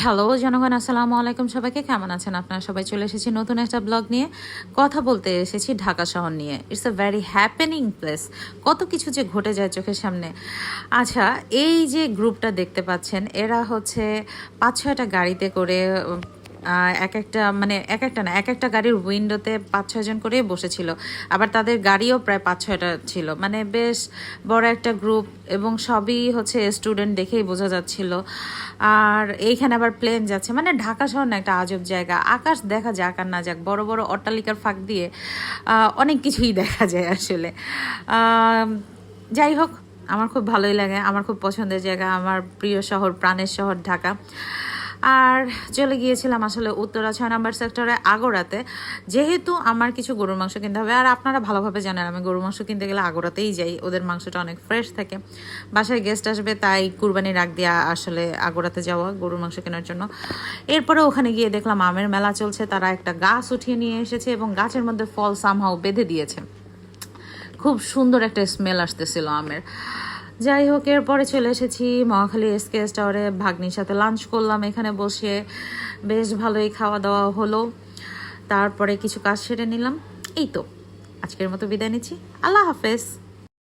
Hello জনগণ, আসসালামু আলাইকুম। সবাইকে কেমন আছেন আপনারা? সবাই চলে এসেছি নতুন একটা ব্লগ নিয়ে। কথা বলতে এসেছি ঢাকা শহর নিয়ে। It's a very happening place. কত কিছু যে ঘটে যায় চোখের সামনে। আচ্ছা, এই যে গ্রুপটা দেখতে পাচ্ছেন, এরা হচ্ছে 5-6টা গাড়িতে করে এক একটা গাড়ির উইন্ডোতে 5-6 জন করে বসেছিল। আবার তাদের গাড়িও প্রায় 5-6টা ছিল, মানে বেশ বড় একটা গ্রুপ, এবং সবই হচ্ছে স্টুডেন্ট, দেখেই বোঝা যাচ্ছিল। আর এইখানে আবার প্লেন যাচ্ছে, মানে ঢাকা শহর না একটা আজব জায়গা। আকাশ দেখা যাক আর না যাক, বড় বড় অট্টালিকার ফাঁক দিয়ে অনেক কিছুই দেখা যায় আসলে। যাই হোক, আমার খুব ভালোই লাগে, আমার খুব পছন্দের জায়গা, আমার প্রিয় শহর, প্রাণের শহর ঢাকা। আর চলে গিয়েছিলাম আসলে উত্তরা 6 নম্বর সেক্টরে আগোড়াতে, যেহেতু আমার কিছু গরুর মাংস কিনতে হবে। আর আপনারা ভালোভাবে জানেন আমি গরুর মাংস কিনতে গেলে আগোড়াতেই যাই, ওদের মাংসটা অনেক ফ্রেশ থাকে। বাসায় গেস্ট আসবে, তাই কুরবানির আগ দিয়া আসলে আগোড়াতে যাওয়া গরুর মাংস কেনার জন্য। এরপরে ওখানে গিয়ে দেখলাম আমের মেলা চলছে, তারা একটা গাছ উঠিয়ে নিয়ে এসেছে এবং গাছের মধ্যে ফল সামহাও বেঁধে দিয়েছে। খুব সুন্দর একটা স্মেল আসতেছিল আমের। যাই হোক, এরপরে চলে এসেছি মহাখালী এসকেএস টাওয়ারে, ভাগ্নির সাথে লাঞ্চ করলাম এখানে বসে, বেশ ভালোই খাওয়া দাওয়া হলো। তারপরে কিছু কাজ সেরে নিলাম। এই তো, আজকের মতো বিদায় নিচ্ছি। আল্লাহ হাফেজ।